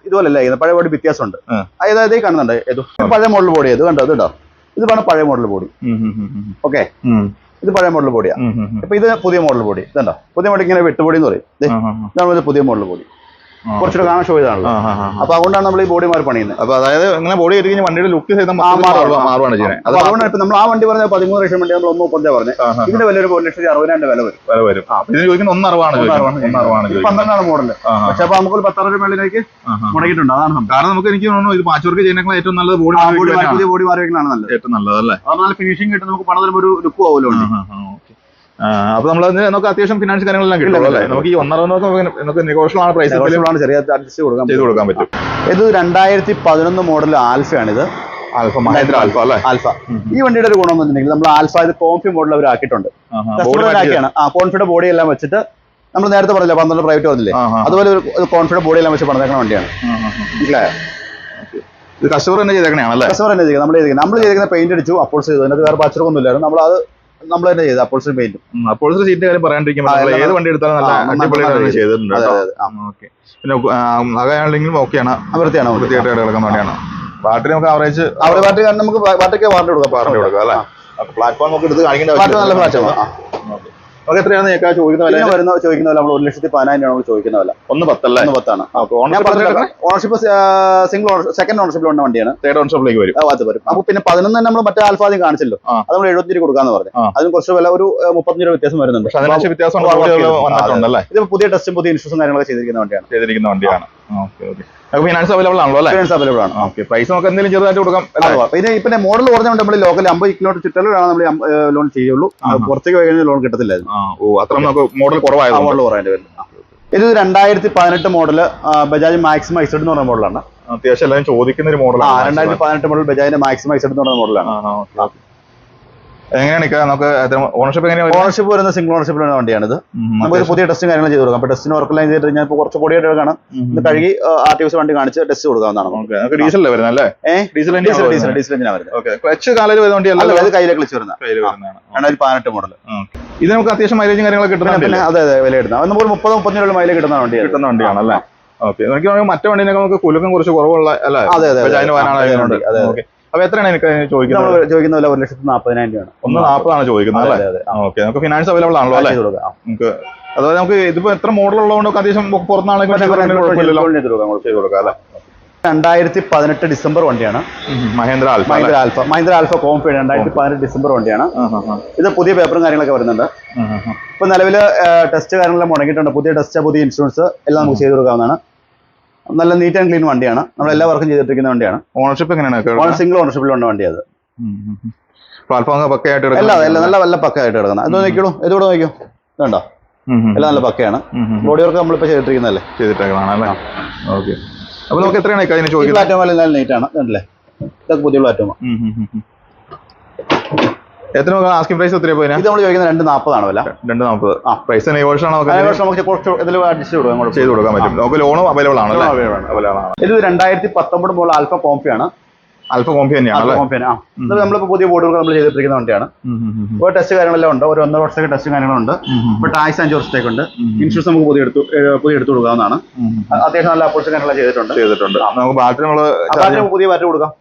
ഇതുപോലല്ല ചെയ്യുന്നത്. പഴയ ബോഡി വ്യത്യാസമുണ്ട്. അതായത് കാണുന്നുണ്ട് ഇത് പഴയ മോഡൽ ബോഡി. ഇത് കണ്ടോ? ഇത് കേട്ടോ, ഇതാണ് പഴയ മോഡൽ ബോഡി. ഓക്കെ. ഇത് പഴയ മോഡൽ ബോഡിയാണ്. ഇപ്പൊ ഇത് പുതിയ മോഡൽ ബോഡി. ഇതുണ്ടോ? പുതിയ ബോഡി ഇങ്ങനെ വെട്ടുബോഡി എന്ന് പറയും. ഇതാണ് പുതിയ മോഡൽ ബോഡി. കുറച്ചുകൂടെ കാണാൻ ഷോ ഇതാണല്ലോ. അപ്പൊ അതുകൊണ്ടാണ് നമ്മൾ ഈ ബോഡി മാറി പണിയുന്നത്. അപ്പൊ അതായത് ഇങ്ങനെ ബോഡി എടുക്കുന്ന വണ്ടിയുടെ ലുക്ക് മാറുകയാണ് ചെയ്യുന്നത്. അപ്പൊ അതുകൊണ്ട് ഇപ്പൊ നമ്മൾ ആ വണ്ടി പറഞ്ഞ 13 ലക്ഷം വണ്ടി നമ്മൾ 1,30,000 പറഞ്ഞത്. ഇതിന്റെ വില ഒരു 1,60,000 വില വരും. ഇതിന് ചോദിക്കുന്ന 1,60,000 12 മോഡല്. പക്ഷെ അപ്പൊ നമുക്ക് 10,000 മേളിലേക്ക് മുടക്കിയിട്ടുണ്ട്. അതാണ് കാരണം നമുക്ക് എനിക്ക് തോന്നുന്നു ഇത് പാച്ച് വർക്ക് ചെയ്യുന്നതിനേക്കാൾ ഏറ്റവും നല്ലത് ബോഡി പുതിയ ബോഡി മാറി വയ്ക്കുന്നതാണ് നല്ലത്. ഏറ്റവും നല്ലതല്ലേ? അത് നല്ല ഫിനിഷിംഗ് കിട്ടും. നമുക്ക് പണം തരുമ്പോൾ ഒരു ലുക്ക് ആവുമല്ലോ. അപ്പൊ നമ്മൾ നമുക്ക് അത്യാവശ്യം ഫിനാൻസ് കാര്യങ്ങളെല്ലാം കിട്ടും അല്ലേ? നമുക്ക് ഈ 1,60,000 നെഗോഷ്യബിൾ ആണ് പ്രൈസ്, ചെറിയ അഡ്ജസ്റ്റ് ചെയ്ത് കൊടുക്കാൻ പറ്റും. ഇത് 2011 മോഡൽ ആൽഫയാണിത്. ആൽഫ. ഈ വണ്ടിയുടെ ഒരു ഗുണം എന്ന് വെച്ചിട്ടുണ്ടെങ്കിൽ നമ്മൾ ആൽഫ ഇത് കോൺഫി മോഡൽ അവർ ആക്കിയിട്ടുണ്ട്. കോൺഫിയുടെ ബോഡി എല്ലാം വെച്ചിട്ട് നമ്മൾ നേരത്തെ പറഞ്ഞില്ല 12 പ്രൈവറ്റ് വന്നില്ലേ, അതുപോലെ ഒരു കോൺഫിയുടെ ബോഡി എല്ലാം വെച്ച് പണിതേക്കുന്ന വണ്ടിയാണ്. മനസ്സിലായോ? ഇത് കസ്റ്റമർ തന്നെ ചെയ്തേക്കണേ കസ്റ്റമർ തന്നെ ചെയ്ത് നമ്മൾ ചെയ്തിരിക്കുന്ന പെയിന്റ് അടിച്ചു അപ്പോൾസ് ചെയ്തു. അതിനകത്ത് വേറെ പച്ചറൊന്നും ഇല്ലായിരുന്നു. നമ്മൾ തന്നെ ചെയ്ത് അപ്പോൾസ് പെയിന്റും. അപ്പോൾസ് സീറ്റിന്റെ കാര്യം പറയാണ്ടിരിക്കുമ്പോൾ ഏത് വണ്ടി എടുത്താലും നല്ല അടിപൊളിയായിട്ട് ചെയ്തിട്ടുണ്ട്. ഓക്കെ. പിന്നെ അകയാണെങ്കിലും ഓക്കെയാണ്, വൃത്തിയായിട്ട് കിടക്കുന്ന വണ്ടിയാണ്. ബാറ്ററി നമുക്ക് ആവറേജ് ബാറ്ററി നമുക്ക് ബാറ്ററിക്ക് വാറണ്ടി കൊടുക്കാം അല്ലേ? പ്ലാറ്റ്ഫോം നമുക്ക് എടുത്ത് കാണിക്കേണ്ട നല്ല പ്ലാറ്റ്ഫോം. നമുക്ക് എത്രയാണ് ചോദിക്കുന്ന വില? നമ്മൾ 1,10,000 നമ്മൾ ചോദിക്കുന്ന വില. 1,10 അല്ലേ? 1,10 ഓണർഷിപ്പ് സിംഗിൾ സെക്കൻഡ് ഓണർഷിപ്പിലുള്ള വണ്ടിയാണ്. തേർഡ് ഓണർഷിപ്പിലേക്ക് വരും. അപ്പൊ പിന്നെ 11 തന്നെ നമ്മൾ മറ്റേ ആൽഫ ആദ്യം കാണിച്ചല്ലോ, അത് നമ്മൾ 75 കൊടുക്കാന്ന് പറഞ്ഞു. അതിന് കുറച്ച് വില ഒരു 35 രൂപ വ്യത്യാസം വരുന്നുണ്ട്. ഇത് പുതിയ ടെസ്റ്റും പുതിയ ഇൻഷുറൻസും കാര്യങ്ങളൊക്കെ ചെയ്തിരിക്കുന്ന വണ്ടിയാണ്. ഫിനാൻസ് അവൈലബിൾ ആണല്ലോ അല്ലേ? ഫിനാൻസ് അവൈലബിൾ ആണ്. ഓക്കെ. പ്രൈസ് നമുക്ക് എന്തെങ്കിലും ചെറുതായിട്ട് കൊടുക്കാം. പിന്നെ മോഡൽ കുറഞ്ഞുകൊണ്ട് നമ്മൾ ലോക്കൽ 50 കിലോമീറ്റർ ചുറ്റലാണ് നമ്മൾ ലോൺ ചെയ്യുള്ളൂ. പുറത്തേക്ക് പോയി കഴിഞ്ഞാൽ ലോൺ കിട്ടത്തില്ലായിരുന്നു. അത്ര നമുക്ക് മോഡൽ കുറവായതുകൊണ്ട്. ഇത് 2018 മോഡല് ബജാജ് മാക്സിമം ഐസഡ് എന്ന് പറഞ്ഞ മോഡലാണ്. അത്യാവശ്യം എല്ലാവരും ചോദിക്കുന്ന ഒരു മോഡലാണ്. 2018 മോഡൽ ബജാജിന്റെ മാക്സിമം ഐസഡ് എന്ന് പറഞ്ഞ മോഡലാണ്. എങ്ങനെയാണ് നമുക്ക് ഓണർഷിപ്പ് എങ്ങനെയാണ്? ഓണർഷിപ്പ് വരുന്ന സിംഗിൾ ഓണർഷിപ്പിൽ വരുന്ന വണ്ടിയാണിത്. നമുക്ക് പുതിയ ടെസ്റ്റും കാര്യങ്ങളും ചെയ്ത് കൊടുക്കാം. അപ്പൊ ടെസ്റ്റിന് വർക്കെല്ലാം ചെയ്തിട്ട് കഴിഞ്ഞാൽ കുറച്ച് പൊടിയായിട്ട് എടുക്കണം. ഇത് കഴുകി RTOs വണ്ടി കാണിച്ച് ടെസ്റ്റ് കൊടുക്കാവുന്നതാണ്. ഡീസലല്ലേ വരുന്നത് അല്ലേ? ഡീസൽ എഞ്ചിനാണ് വരുന്നത്. ക്ലച്ച് കാലയിൽ വരുന്ന വണ്ടിയല്ല, കയ്യിലെ ക്ലച്ച് വരുന്നത് 2018 മോഡൽ. ഇത് നമുക്ക് അത്യാവശ്യം മൈലേജും കാര്യങ്ങളൊക്കെ കിട്ടുന്ന. അതെ വില കിട്ടുന്നത്. നമുക്ക് 30-35 മൈലേജ് കിട്ടുന്ന വണ്ടിയാണല്ലേ? ഓക്കെ. എനിക്ക് മറ്റേ വണ്ടിനൊക്കെ നമുക്ക് കുലുക്കം കുറച്ച് കുറവുള്ള അല്ലേ? അതെ. അപ്പൊ എത്രയാണ് എനിക്ക് ചോദിക്കുന്നത്? 1,40,000 രൂപയാണ്. 1,40 ചോദിക്കുന്നത്. ഓക്കെ. നമുക്ക് ഫിനാൻസ് അവൈലബിൾ ആണല്ലോ അല്ലേ? നമുക്ക് അതായത് നമുക്ക് ഇതിപ്പോ എത്ര മോഡൽ ഉള്ളതുകൊണ്ട് അത്യാവശ്യം പുറത്തുനിന്നാണെങ്കിൽ ചെയ്ത് കൊടുക്കാം അല്ലേ? 2018 ഡിസംബർ വണ്ടിയാണ്. മഹേന്ദ്ര ആൽഫ കോംഫി 2018 ഡിസംബർ വണ്ടിയാണ്. ഇത് പുതിയ പേപ്പറും കാര്യങ്ങളൊക്കെ വരുന്നുണ്ട്. ഇപ്പൊ നിലവില് ടെസ്റ്റ് കാര്യങ്ങളെല്ലാം മുടങ്ങിയിട്ടുണ്ട്. പുതിയ ടെസ്റ്റ്, പുതിയ ഇൻഷുറൻസ് എല്ലാം നമുക്ക് ചെയ്ത് കൊടുക്കാവുന്നതാണ്. നല്ല നീറ്റ് ആൻഡ് ക്ലീൻ വണ്ടിയാണ്. നമ്മൾ എല്ലാ വർക്കും ചെയ്തിട്ടിരിക്കുന്ന വണ്ടിയാണ്. ഓണർഷിപ്പ് എങ്ങനെയാണ്? സിംഗിൾ ഓണർഷിപ്പിലുള്ള വണ്ടിയാണ്. പ്ലാറ്റ്ഫോം പക്കയായിട്ട് നല്ല പക്കയായിട്ട് കിടക്കുന്നത്. അത് നോക്കിയോളൂ, ഇതുകൂടെ നോക്കിയോ, ഇതുണ്ടോ? എല്ലാം നല്ല പക്കയാണ്. ബോഡി വർക്ക് നമ്മളിപ്പോ ചെയ്തിട്ടിരിക്കുന്നതല്ലേ? ഓക്കെ. അപ്പൊ നമുക്ക് എത്രയാണ് ചോദിക്കുന്നത്? പ്ലാറ്റ്ഫോം നല്ല നീറ്റ് ആണ്. ഇതൊക്കെ പുതിയ പ്ലാറ്റ്ഫോം. എത്ര ആസ്കിംഗ് പ്രൈസ് എത്രയാ പോയി? ഇത് നമ്മൾ ചോദിക്കുന്നത് 2,40 ആണ് വില. 2,40. പ്രൈസ് നമുക്ക് ചെയ്ത് കൊടുക്കാൻ പറ്റും. നമുക്ക് ലോണും അവൈലബിൾ ആണ്. ഇത് 2019 മോഡൽ ആൽഫ കോംഫിയാണ്. ആൽഫ കോംഫി തന്നെയാണ്. നമ്മളിപ്പോ പുതിയ ബോർഡുകൾ നമ്മൾ ചെയ്തിട്ടിരിക്കുന്ന വണ്ടിയാണ്. ഒരു ടെസ്റ്റ് കാര്യങ്ങളെല്ലാം ഉണ്ട്. ഒരു 1.5 വർഷത്തേക്ക് ടെസ്റ്റ് കാര്യങ്ങളുണ്ട്. ഇപ്പൊ ടാക്സ് 5 വർഷത്തേക്ക് ഉണ്ട്. ഇൻഷുറൻസ് നമുക്ക് പുതിയ എടുത്തു കൊടുക്കാവുന്നതാണ്. അത്യാവശ്യം നല്ല അപ്പോഴ്സ് കാര്യങ്ങളെല്ലാം ചെയ്തിട്ടുണ്ട്. നമുക്ക് ബാറ്ററി പുതിയ ബാറ്ററി കൊടുക്കാം.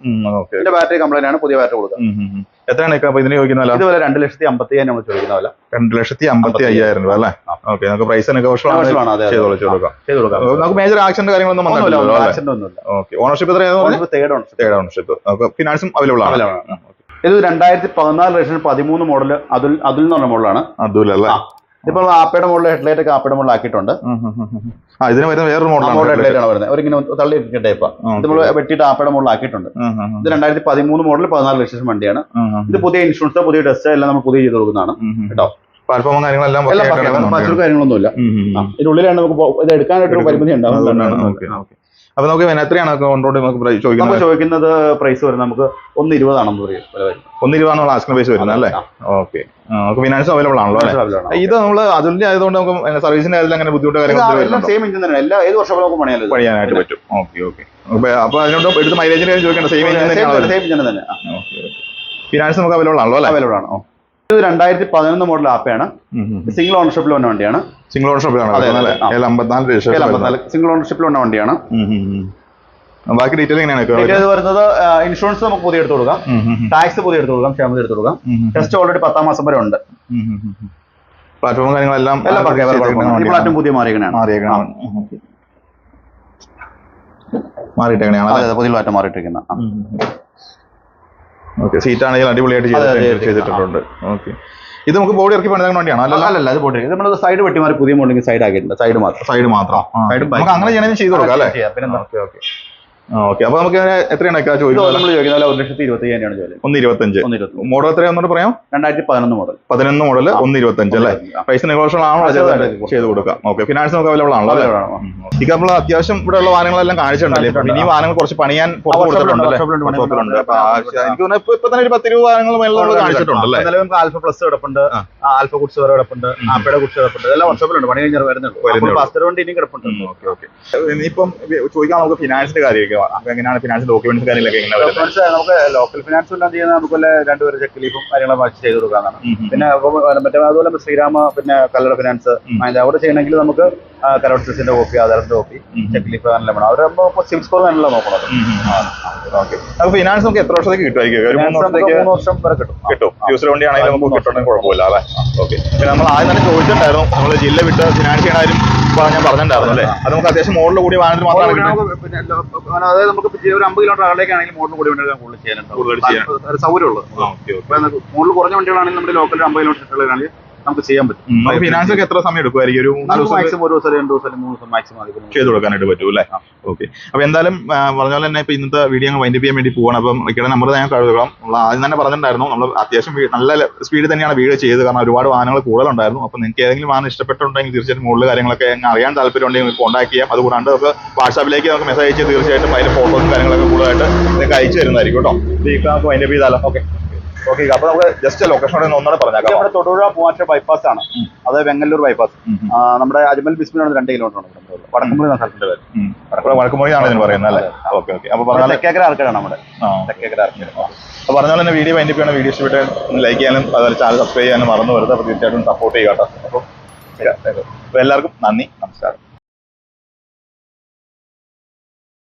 ഇതിന്റെ ബാറ്ററി കംപ്ലൈന്റ് ആണ്, പുതിയ ബാറ്ററി കൊടുക്കാം. എത്രയാണ് ഇതിന് ചോദിക്കുന്നത്? ഇതുപോലെ 2,50,000 നമ്മൾ ചോദിക്കുന്ന പോലെ. 2,50,000 രൂപ അല്ലേ? ഓക്കെ. നമുക്ക് പ്രൈസ് നമുക്ക് മേജർ ആക്സിഡന്റ് കാര്യങ്ങളൊന്നും വന്നിട്ടില്ല. ഓക്കെ. ഓണർഷിപ്പ് എത്രയാണ്? Third ownership. ഫിനാൻസും അവൈലബിൾ ആണ്. ഇത് 2014 രജിസ്ട്രേഷൻ 13 മോഡൽ അതുൽ എന്ന് പറഞ്ഞ മോഡലാണ്. അതുൽ അല്ലേ? ഇപ്പൊ ആപ്പയുടെ മോഡൽ ഹെഡ്ലൈറ്റ് ഒക്കെ ആപ്പയുടെ മോഡൽ ആക്കിയിട്ടുണ്ട്. ഇതിന് വരുന്ന വേറൊരു മോഡൽ ഹെഡ്ലൈറ്റ് ആണ് വരുന്നത്. ഒരു ഇങ്ങനെ തള്ളി ടൈപ്പ് നമ്മൾ വെട്ടിയിട്ട് ആപ്പയുടെ മോഡൽ ആക്കിയിട്ടുണ്ട്. ഇത് 2013 മോഡൽ 14 രജിസ്ട്രേഷൻ വണ്ടിയാണ്. ഇത് പുതിയ ഇൻഷുറൻസ്, പുതിയ ടെസ്റ്റ് എല്ലാം നമ്മൾ പുതിയ ചെയ്ത് കൊടുക്കുന്നതാണ് കേട്ടോ. പ്ലാറ്റ്ഫോമും കാര്യങ്ങളെല്ലാം കാര്യങ്ങളൊന്നുമില്ല. ഇതിനുള്ളിലാണ് നമുക്ക് ഇത് എടുക്കാനായിട്ടൊരു പരിമിതി ഉണ്ടാവും. അപ്പൊ നമുക്ക് എത്രയാണ് ചോദിക്കുന്നത്? പ്രൈസ് വരുന്നത് നമുക്ക് 1,20 ആണെന്ന് പറയും. 1,20 ആസ്കിംഗ് പ്രൈസ് വരുന്നത് അല്ലേ? ഓക്കെ. നമുക്ക് ഫിനാൻസ് അവൈലബിൾ ആണല്ലോ അല്ലേ? ഇത് നമ്മൾ അതിന്റെ ആയതുകൊണ്ട് നമുക്ക് സർവീസിന്റെ കാര്യത്തിൽ അങ്ങനെ ബുദ്ധിമുട്ട് കാര്യങ്ങൾ സെയിം എഞ്ചിൻ തന്നെ. ഏത് വർഷം നമുക്ക് പണിയാനായിട്ട് പറ്റും. ഓക്കെ. ഓക്കെ. അപ്പൊ അതിനോട് എടുത്ത് മൈലേജിന്റെ കാര്യം ചോദിക്കേണ്ട സെയിം എഞ്ചിൻ തന്നെ. ഫിനാൻസ് നമുക്ക് അവൈലബിൾ ആണല്ലോ അല്ലേ? അവൈലബിൾ ആണ്. ഇത് 2011 മോഡൽ ആപ്പയാണ്. സിംഗിൾ ഓണർഷിപ്പിൽ വന്ന വണ്ടിയാണ്. സിംഗിൾ ഓണർഷിപ്പിലാണ്. സിംഗിൾ ഓണർഷിപ്പിൽ വന്ന വണ്ടിയാണ്. ബാക്കി ഡീറ്റെയിൽ എങ്ങനെയാണ് വരുന്നത്? ഇൻഷുറൻസ് നമുക്ക് പുതിയ എടുത്തു കൊടുക്കാം. ടാക്സ് പുതിയ എടുത്തു കൊടുക്കാം. ക്ഷേമത എടുത്തു കൊടുക്കാം. ടെസ്റ്റ് ഓൾറെഡി 10 മാസം വരെ ഉണ്ട്. പ്ലാറ്റ്ഫോം കാര്യങ്ങളെല്ലാം പ്ലാറ്റ്ഫോം പുതിയ മാറിയിട്ടാണ്. പുതിയ പ്ലാറ്റ്ഫോം മാറിയിട്ടിരിക്കുന്ന. സീറ്റ് ആണെങ്കിൽ അടിപൊളിയായിട്ട് ചെയ്തിട്ടുണ്ട്. ഓക്കെ. ഇത് നമുക്ക് ബോഡി ഇറക്കി പണിതാൻ വേണ്ടിയാണോ? അല്ല, ഇത് ബോഡി നമ്മൾ സൈഡ് വെട്ടി മാറി പുതിയ മോഡലിംഗ് സൈഡ് ആക്കിയിട്ടുണ്ട്. സൈഡ് മാത്രം നമുക്ക് അങ്ങനെ ചെയ്യണമെങ്കിൽ ചെയ്ത് കൊടുക്കാം അല്ലേ? ഓക്കെ. അപ്പൊ നമുക്ക് എത്രയാണ് ചോദിക്കുന്നത്? നമ്മൾ ചോദിക്കുന്നത് 1,25,000 1,25. മോഡൽ എത്രയാണെന്നോട് പറയാം? 2011 മോഡൽ. 11 മോഡൽ 1,25 അല്ലേ? പ്രൈസ് നെഗോഷ്യബിൾ ആണോ? ചെയ്ത് കൊടുക്കാം. ഓക്കെ. ഫിനാൻസ് നമുക്ക് അവൈലബിൾ ആണല്ലോ അല്ലേ? ഇപ്പൊ നമ്മൾ അത്യാവശ്യം ഇവിടെ ഉള്ള വാഹനങ്ങളെല്ലാം കാണിച്ചിട്ടുണ്ടല്ലേ? ഇനി വാഹനങ്ങൾ കുറച്ച് പണിയാൻ കൊടുത്തിട്ടുണ്ട്. എനിക്ക് തോന്നുന്നു ഇപ്പൊ തന്നെ ഒരു 10 രൂപ വാഹനങ്ങൾ മേളിൽ കാണിച്ചിട്ടുണ്ടല്ലേ? ആൽഫ പ്ലസ് കിടപ്പുണ്ട്, ആൽഫ ഗുഡ്സ് വേറെ കിടപ്പുണ്ട്, ആപ്പയുടെ ഗുഡ്സ് കിടപ്പുണ്ട്. എല്ലാം വർഷോപ്പിലുണ്ട്. പണി കഴിഞ്ഞാൽ വരുന്നുണ്ട്. ഇനിയും കിടപ്പുണ്ട്. ഇനിയിപ്പം ചോദിക്കാൻ നമുക്ക് ഫിനാൻസിന്റെ കാര്യമൊക്കെ കാര്യമാണ്. അപ്പൊ എങ്ങനെയാണ് ഫിനാൻഷ്യൽ ഡോക്യുമെന്റ്സ് കാര്യങ്ങളൊക്കെ എങ്ങനെ വരുന്നത്? ഡോക്യുമെന്റ്സ് നമുക്ക് ലോക്കൽ ഫിനാൻസ് എല്ലാം ചെയ്യുന്ന നമുക്ക് 2 പേര് ചെക്ക് ലീഫും കാര്യങ്ങളും വായിച്ച് ചെയ്ത് കൊടുക്കാനാണ്. പിന്നെ മറ്റേ അതുപോലെ ശ്രീരാമ പിന്നെ കല്ലട ഫിനാൻസ് അവിടെ ചെയ്യണമെങ്കിൽ നമുക്ക് കരോട്സിന്റെ കോപ്പി, ആധാറിന്റെ കോപ്പി, ചെക്ക് ലീഫ് എല്ലാം വേണം. അവർ സിം സ്കോർ തന്നെയല്ല നോക്കുന്നത്. ഓക്കെ. നമുക്ക് ഫിനാൻസ് നമുക്ക് എത്ര വർഷത്തേക്ക് കിട്ടുമായിരിക്കും? ഒരു 3 വർഷം വരെ കിട്ടും. യൂസർ വണ്ടി ആണെങ്കിലും നമുക്ക് കിട്ടണമെങ്കിൽ കുഴപ്പമില്ല അല്ലേ? ഓക്കെ. പിന്നെ നമ്മൾ ആദ്യം തന്നെ ചോദിച്ചിട്ടുണ്ടായിരുന്നു, നമ്മൾ ജില്ല വിട്ട് ഫിനാൻസ് ചെയ്യണാലും ഞാൻ പറഞ്ഞിട്ടുണ്ടായിരുന്നു അല്ലേ? അത് നമുക്ക് അത്യാവശ്യം മോഡൽ കൂടി വാഹനത്തിൽ മാത്രമാണ് പിന്നെ അതായത് നമുക്ക് ഒരു 50 കിലോമീറ്റർ അകലേക്കാണെങ്കിൽ മോഡൽ കൂടി വണ്ടികൾ കൂടുതൽ ചെയ്യാനുണ്ടാവും, സൗകര്യമുള്ളത്. മോഡൽ കുറഞ്ഞ വണ്ടികളാണെങ്കിൽ നമ്മുടെ ലോക്കൽ 50 കിലോമീറ്റർ നമുക്ക് ചെയ്യാൻ പറ്റും. ഫിനാൻസ് ഒക്കെ എത്ര സമയം എടുക്കുമായിരിക്കും? ഒരു മാക്സിമം 1 ദിവസം 2 ദിവസം 3 ദിവസം മാക്സിമം ചെയ്ത് കൊടുക്കാനായിട്ട് പറ്റും അല്ലേ? ഓക്കെ. അപ്പൊ എന്തായാലും പറഞ്ഞ പോലെ തന്നെ ഇപ്പൊ ഇന്നത്തെ വീഡിയോ വൈൻഡപ്പ് ചെയ്യാൻ വേണ്ടി പോകണം. അപ്പം ഇക്കടെ നമ്പർ ഞാൻ കഴുകണം. നമ്മൾ ആദ്യം തന്നെ പറഞ്ഞിട്ടുണ്ടായിരുന്നു, നമ്മൾ അത്യാവശ്യം നല്ല സ്പീഡിൽ തന്നെയാണ് വീഡിയോ ചെയ്തത്. കാരണം ഒരുപാട് വാഹനങ്ങൾ കൂടുതലുണ്ടായിരുന്നു. അപ്പൊ നിങ്ങൾക്ക് ഏതെങ്കിലും വാഹനം ഇഷ്ടപ്പെട്ടുണ്ടെങ്കിൽ തീർച്ചയായിട്ടും മുകളിൽ കാര്യങ്ങളൊക്കെ അറിയാൻ താല്പര്യം ഉണ്ടെങ്കിൽ കോൺടാക്ട് ചെയ്യാം. അതുകൂടാണ്ട് നമുക്ക് വാട്സാപ്പിലേക്ക് നമുക്ക് മെസ്സേജ് അയച്ച് തീർച്ചയായിട്ടും അതിന്റെ ഫോട്ടോസും കാര്യങ്ങളൊക്കെ കൂടുതലായിട്ട് നിങ്ങൾക്ക് അയച്ചു തരുന്നതായിരിക്കും കേട്ടോ. നമുക്ക് വൈൻഡപ്പ് ചെയ്താലോ? ഓക്കെ. ഓക്കെ. അപ്പൊ നമുക്ക് ജസ്റ്റ് ലൊക്കേഷൻ ഒന്നുകൂടെ പറഞ്ഞേക്കാം. നമ്മുടെ തൊടുപുഴ മൂവാറ്റുപുഴ ബൈപ്പാസ് ആണ്, അത് വെങ്ങല്ലൂർ ബൈപ്പാസ്. നമ്മുടെ അജ്മൽ ബിസ്മിലാണ് 2 കിലോമീറ്റർ ആണ്. വടക്കുമുറി എന്ന സ്ഥലത്തിന്റെ പേര്. വടക്കുമുറിയാണ് ഇതിന് പറയുന്നത് അല്ലേ? ഓക്കെ. ഓക്കെ. അപ്പൊ പറഞ്ഞാൽ തെക്കേക്കര ആർക്കാണ് നമ്മുടെ തെക്കേക്കര ആർക്കാണ്. അപ്പൊ പറഞ്ഞ പോലെ തന്നെ വീഡിയോ വൈൻഡപ്പ് ചെയ്യണം. വീഡിയോ ഇഷ്ടപ്പെട്ട് ലൈക്ക് ചെയ്യാനും അതുപോലെ ചാനൽ സബ്സ്ക്രൈബ് ചെയ്യാനും മറന്നു വരുന്നത്. അപ്പൊ തീർച്ചയായിട്ടും സപ്പോർട്ട് ചെയ്യുക കേട്ടോ. അപ്പോൾ എല്ലാവർക്കും നന്ദി, നമസ്കാരം.